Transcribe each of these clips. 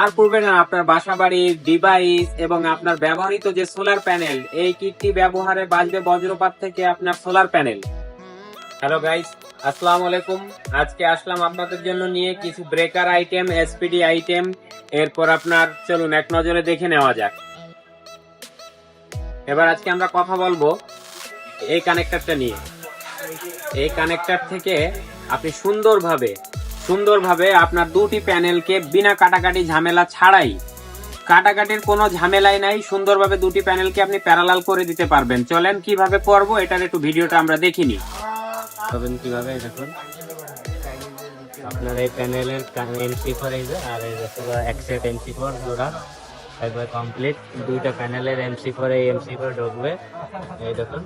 আর পূর্বে না আপনার বাসাবাড়ির ডিভাইস এবং আপনার ব্যবহৃত যে সোলার প্যানেল, এই কিটটি ব্যবহারে বাঁচবে বজ্রপাত থেকে আপনার সোলার প্যানেল। হ্যালো গাইস, আসসালামু আলাইকুম। আজকে আসলাম আপনাদের জন্য নিয়ে কিছু ব্রেকার আইটেম, এসপিডি আইটেম। এরপর আপনার চলুন এক নজরে দেখে নেওয়া যাক। এবার আজকে আমরা কথা বলবো এই কানেক্টরটা নিয়ে। এই কানেক্টর থেকে আপনি সুন্দরভাবে আপনার দুটি প্যানেলকে বিনা কাটাকাটি ঝামেলা ছাড়াই, কাটাকাটির কোনো ঝামেলাই নাই, সুন্দরভাবে দুটি প্যানেলকে আপনি প্যারালাল করে দিতে পারবেন। চলেন কিভাবে করব এটার একটু ভিডিওটা আমরা দেখিনি। কিভাবে দেখুন, আপনার এই প্যানেলের MC4 এই যে, আর এই যে এক সেট MC4 জোড়া একবার কমপ্লিট। দুইটা প্যানেলের MC4 এই MC4 ঢুকবে, এই দেখুন।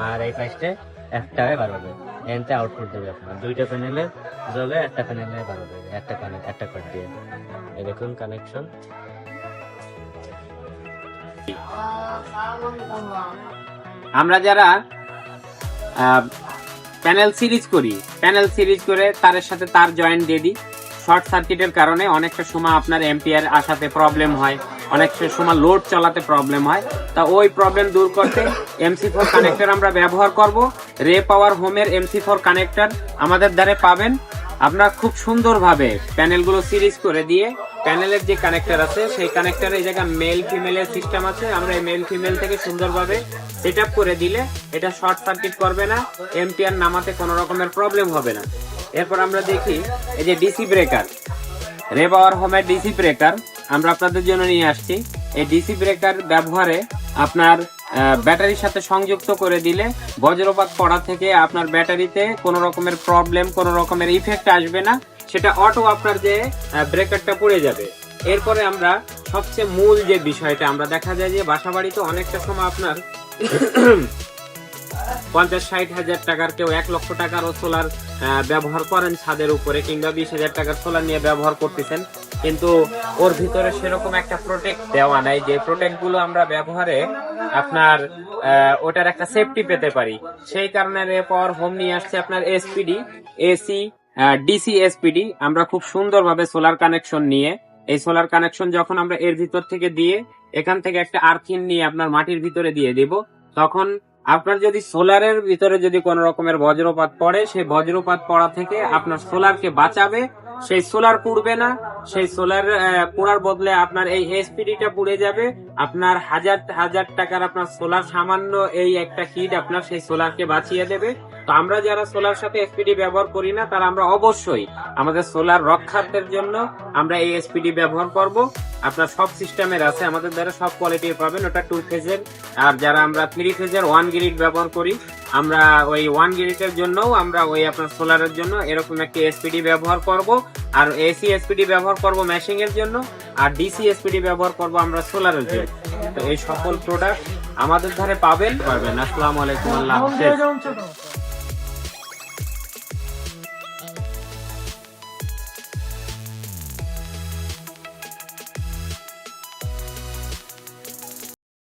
আর এই পাশে একটাই বাড়াবে, এনতে আউটপুট দেবে আপনার। দুইটা প্যানেলের যাবে, একটা প্যানেলে বাড়াবে, একটা কট দিয়ে। এই দেখুন কানেকশন। আমরা যারা প্যানেল সিরিজ করে তারের সাথে তার জয়েন্ট দিয়ে দিই, শর্ট সার্কিটের কারণে অনেকটা সময় আপনার এম্পিয়ার আসাতে প্রবলেম হয়, অনেক সময় লোড চালাতে প্রবলেম হয়। তা ওই প্রবলেম দূর করতে MC4 কানেক্টর আমরা ব্যবহার করব। রে পাওয়ার হোমের MC4 কানেক্টর আমাদের দ্বারা পাবেন। আপনারা খুব সুন্দরভাবে প্যানেলগুলো সিরিজ করে দিয়ে, প্যানেলের যে কানেক্টর আছে সেই কানেক্টরে এই জায়গায় মেল ফিমেলের সিস্টেম আছে, আমরা এই মেল ফিমেল থেকে সুন্দরভাবে সেট আপ করে দিলে এটা শর্ট সার্কিট করবে না, এম্পিয়ার নামাতে কোনো রকমের প্রবলেম হবে না। এরপর আমরা দেখি এই যে ডিসি ব্রেকার, রে পাওয়ার হোমের ডিসি ব্রেকার আমরা আপনাদের জন্য নিয়ে আসছি। এই ডিসি ব্রেকার ব্যবহারে আপনার ব্যাটারির সাথে সংযুক্ত করে দিলে বজ্রপাত পড়া থেকে আপনার ব্যাটারিতে কোনো রকমের প্রবলেম, কোনো রকমের ইফেক্ট আসবে না, সেটা অটো আপনার যে ব্রেকারটা পড়ে যাবে। এরপরে আমরা সবচেয়ে মূল যে বিষয়টা, আমরা দেখা যায় যে বাসাবাড়িতে অনেকটা সময় আপনার 50-60 হাজার টাকার, কেউ 1 লক্ষ টাকারও সোলার ব্যবহার করেন ছাদের উপরে, কিংবা 20,000 টাকার সোলার নিয়ে ব্যবহার করতেছেন, কিন্তু ওর ভিতরে সেরকম একটা প্রোটেক্ট দেওয়া নাই যে প্রোটেক্ট গুলো আমরা ব্যবহারে আপনার ওটার একটা সেফটি পেতে পারি। সেই কারণে রে পাওয়ার হোম নিয়ে আসছে আপনার এসপিডি, এসি ডিসি এসপিডি। আমরা খুব সুন্দরভাবে সোলার কানেকশন নিয়ে, এই সোলার কানেকশন যখন আমরা এর ভিতর থেকে দিয়ে, এখান থেকে একটা আর্থিন নিয়ে আপনার মাটির ভিতরে দিয়ে দিব, তখন আপনার যদি সোলারের ভিতরে যদি কোন রকমের বজ্রপাত পড়ে, সেই বজ্রপাত পড়া থেকে আপনার সোলারকে বাঁচাবে। সেই সোলার পুড়বে না, সেই সোলার পোড়ার বদলে আপনার এই এসপিডিটা পুড়ে যাবে। আপনার হাজার টাকার আপনার সোলার, সামান্য এই একটা কিট আপনার সেই সোলারকে বাঁচিয়ে দেবে। তো আমরা যারা সোলার সাথে এসপিডি ব্যবহার করি না, তারা আমরা অবশ্যই আমাদের সোলার রক্ষার্থের জন্য আমরা এই এসপিডি ব্যবহার করব। আপনার সব সিস্টেমের আছে, আমাদের দ্বারা সব কোয়ালিটির পাবেন। ওটা 2 ফেজের, আর যারা আমরা 3 ফেজের 1 গ্রিড ব্যবহার করি, আমরা ওই 1 গ্রিডের জন্য আমরা ওই আপনার সোলারের জন্য এরকম একটি এসপিডি ব্যবহার করব। আর এসি এসপিডি ব্যবহার করব ম্যাশিং এর জন্য, আর ডিসি এসপিডি ব্যবহার করব আমরা সোলারের জন্য। তো এই সকল প্রোডাক্ট আমাদের ধারে পাবেন। আসসালামু আলাইকুম, আল্লাহ হাফেজ।